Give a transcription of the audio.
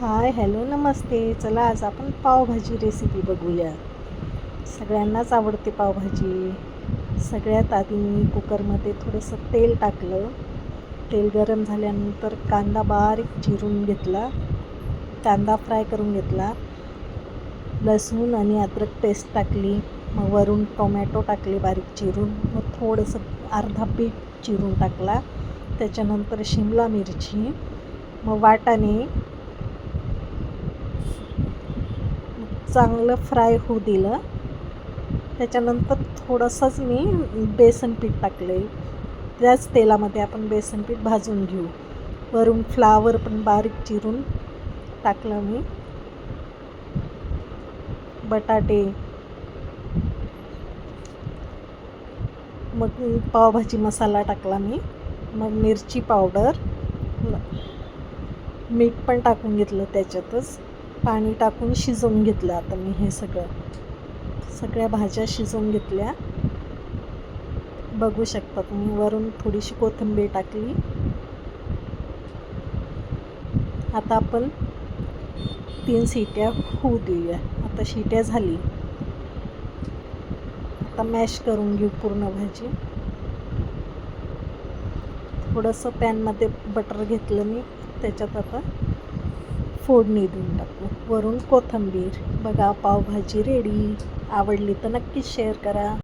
Hi hello नमस्ते. चला आज आपण पावभाजी रेसिपी बघूया. सगळ्यांनाच आवडते पावभाजी. सगळ्यात आधी मी कुकरमध्ये थोडंसं तेल टाकलं. तेल गरम झाल्यानंतर कांदा बारीक चिरून घेतला, कांदा फ्राय करून घेतला. लसूण आणि अद्रक पेस्ट टाकली. मग वरून टोमॅटो टाकले बारीक चिरून. मग थोडंसं अर्धा बीट चिरून टाकला. त्याच्यानंतर शिमला मिरची, मग वाटाणे चांगलं फ्राय होऊ दिलं. त्याच्यानंतर थोडंसंच मी बेसन पीठ टाकले. त्याच तेलामध्ये आपण बेसन पीठ भाजून घेऊ. वरून फ्लावर पण बारीक चिरून टाकलं मी. बटाटे, मग पावभाजी मसाला टाकला मी. मग मिरची पावडर, मीठ पण टाकून घेतलं त्याच्यातच. पाणी टाकून शिजवून घेतलं. आता मी हे सगळ्या भाज्या शिजवून घेतल्या. बघू शकता तुम्ही. वरून थोडीशी कोथिंबीर टाकली. आता आपण 3 शिट्या होऊ देऊया. आता शिट्या झाली. आता मॅश करून घेऊ पूर्ण भाजी. थोडंसं पॅनमध्ये बटर घेतलं मी. त्याच्यात आता फोडणी देऊन टाकू. वरून कोथिंबीर. बघा पावभाजी रेडी. आवडली तर नक्कीच शेअर करा.